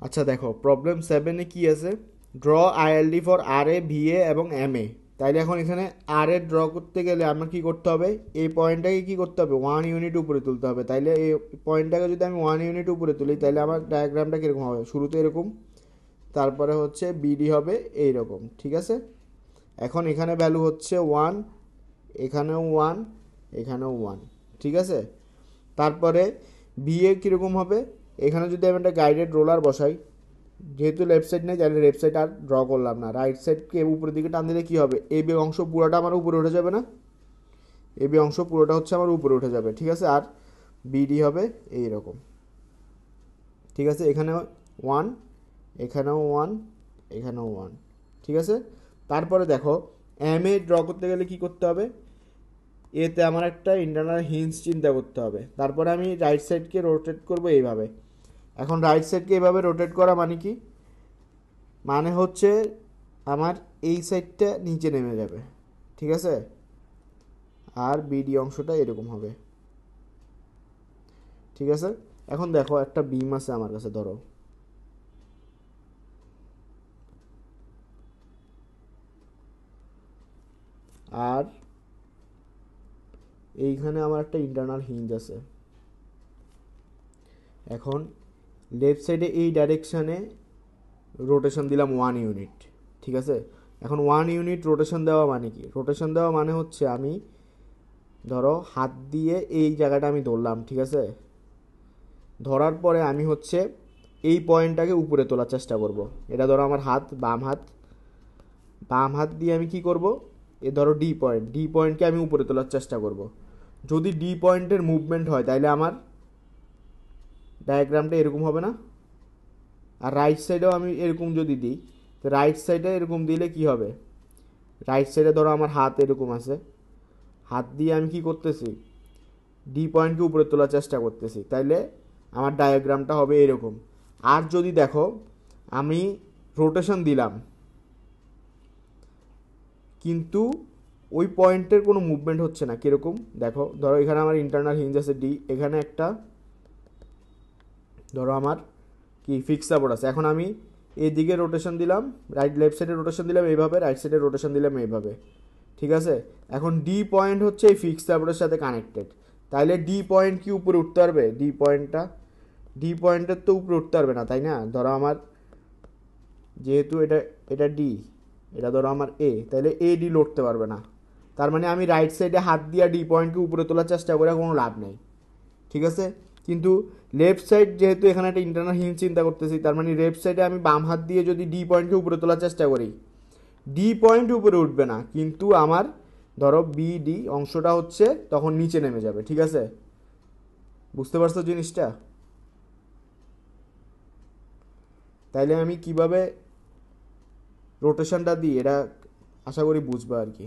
আচ্ছা দেখো, প্রবলেম 7-এ কি আছে? Draw ILD for R A, V A এবং এম এ। তাইলে এখন এখানে আর এ ড্র করতে গেলে আমার কি করতে হবে? এই পয়েন্টটাকে কি করতে হবে? 1 ইউনিট উপরে তুলতে হবে। তাইলে এই পয়েন্টটাকে যদি আমি 1 ইউনিট উপরে তুলি, তাহলে আমার ডায়াগ্রামটা কীরকম হবে? শুরুতে এরকম, তারপরে হচ্ছে বিডি হবে এইরকম, ঠিক আছে? এখন এখানে ভ্যালু হচ্ছে 1, এখানেও 1, এখানেও 1, ঠিক আছে? তারপরে বিএ কীরকম হবে? এখানে যদি আমি একটা গাইডেড রোলার বসাই, যেহেতু লেফট সাইড নেই তাহলে লেফট সাইড আর ড্র করলাম না, রাইট সাইডকে উপরের দিকে টান দিলে কী হবে? এ বি অংশ পুরোটা আমার উপরে উঠে যাবে না? এ বি অংশ পুরোটা হচ্ছে আমার উপরে উঠে যাবে, ঠিক আছে? আর বিডি হবে এইরকম, ঠিক আছে? এখানেও 1, এখানেও 1, এখানেও 1, ঠিক আছে? তারপরে দেখো, এম এ ড্র করতে গেলে কি করতে হবে? এতে আমার একটা ইন্টারনাল হিঞ্জ চিন্তা করতে হবে। তারপরে আমি রাইট সাইডকে রোটেট করব এইভাবে। এখন রাইট সাইডকে এইভাবে রোটেট করা মানে কি? মানে হচ্ছে আমার এই সাইডটা নিচে নেমে যাবে, ঠিক আছে? আর বিডি অংশটা এরকম হবে, ঠিক আছে? এখন দেখো, একটা বিম আছে আমার কাছে, ধরো। আর এইখানে আমার একটা ইন্টারনাল হিঞ্জ আছে। এখন লেফট সাইডে এই ডাইরেকশানে রোটেশন দিলাম 1 ইউনিট, ঠিক আছে? এখন 1 ইউনিট রোটেশন দেওয়া মানে কি? রোটেশন দেওয়া মানে হচ্ছে আমি ধরো হাত দিয়ে এই জায়গাটা আমি ধরলাম, ঠিক আছে? ধরার পরে আমি হচ্ছে এই পয়েন্টটাকে উপরে তোলার চেষ্টা করব। এটা ধরো আমার হাত, বাম হাত। বাম হাত দিয়ে আমি কি করব? এ ধরো ডি পয়েন্ট, ডি পয়েন্টকে আমি উপরে তোলার চেষ্টা করব। যদি ডি পয়েন্টের মুভমেন্ট হয় তাহলে আমার ডায়াগ্রামটা এরকম হবে না? আর রাইট সাইডেও আমি এরকম যদি দিই, তো রাইট সাইডে এরকম দিলে কি হবে? রাইট সাইডে ধরো আমার হাত এরকম আছে, হাত দিয়ে আমি কি করতেছি? ডি পয়েন্টকে উপরে তোলার চেষ্টা করতেছি, তাইলে আমার ডায়াগ্রামটা হবে এরকম। আর যদি দেখো, আমি রোটেশন দিলাম কিন্তু ওই পয়েন্টের কোনো মুভমেন্ট হচ্ছে না, কীরকম দেখো, ধরো এখানে আমার ইন্টারনাল হিঞ্জ আছে ডি, এখানে একটা ধরো আমার কি ফিক্স সাপোর্ট আছে। এখন আমি এদিকে রোটেশন দিলাম, রাইট লেফট সাইডে রোটেশন দিলাম এইভাবে, রাইট সাইডে রোটেশন দিলাম এইভাবে, ঠিক আছে? এখন ডি পয়েন্ট হচ্ছে এই ফিক্স সাপোর্টের সাথে কানেক্টেড, তাইলে ডি পয়েন্ট কি উপরে উঠতে পারবে? ডি পয়েন্টটা, ডি পয়েন্টের তো উপরে উঠতে পারবে না, তাই না? ধরো আমার যেহেতু এটা, এটা ডি, এটা ধরো আমার এ, তাহলে এ ডি লড়তে পারবে না। তার মানে আমি রাইট সাইডে হাত দিয়ে ডি পয়েন্টকে উপরে তোলার চেষ্টা করে কোনো লাভ নেই, ঠিক আছে? কিন্তু লেফট সাইড যেহেতু এখানে একটা ইন্টারনাল হিঞ্জ চিন্তা করতেছি, তার মানে লেফট সাইডে আমি বাম হাত দিয়ে যদি ডি পয়েন্টকে উপরে তোলার চেষ্টা করি, ডি পয়েন্ট উপরে উঠবে না, কিন্তু আমার ধরো বি ডি অংশটা হচ্ছে তখন নিচে নেমে যাবে, ঠিক আছে? বুঝতে পারছো জিনিসটা? তাইলে আমি কিভাবে রোটেশনটা দিই এটা আশা করি বুঝবা আর কি।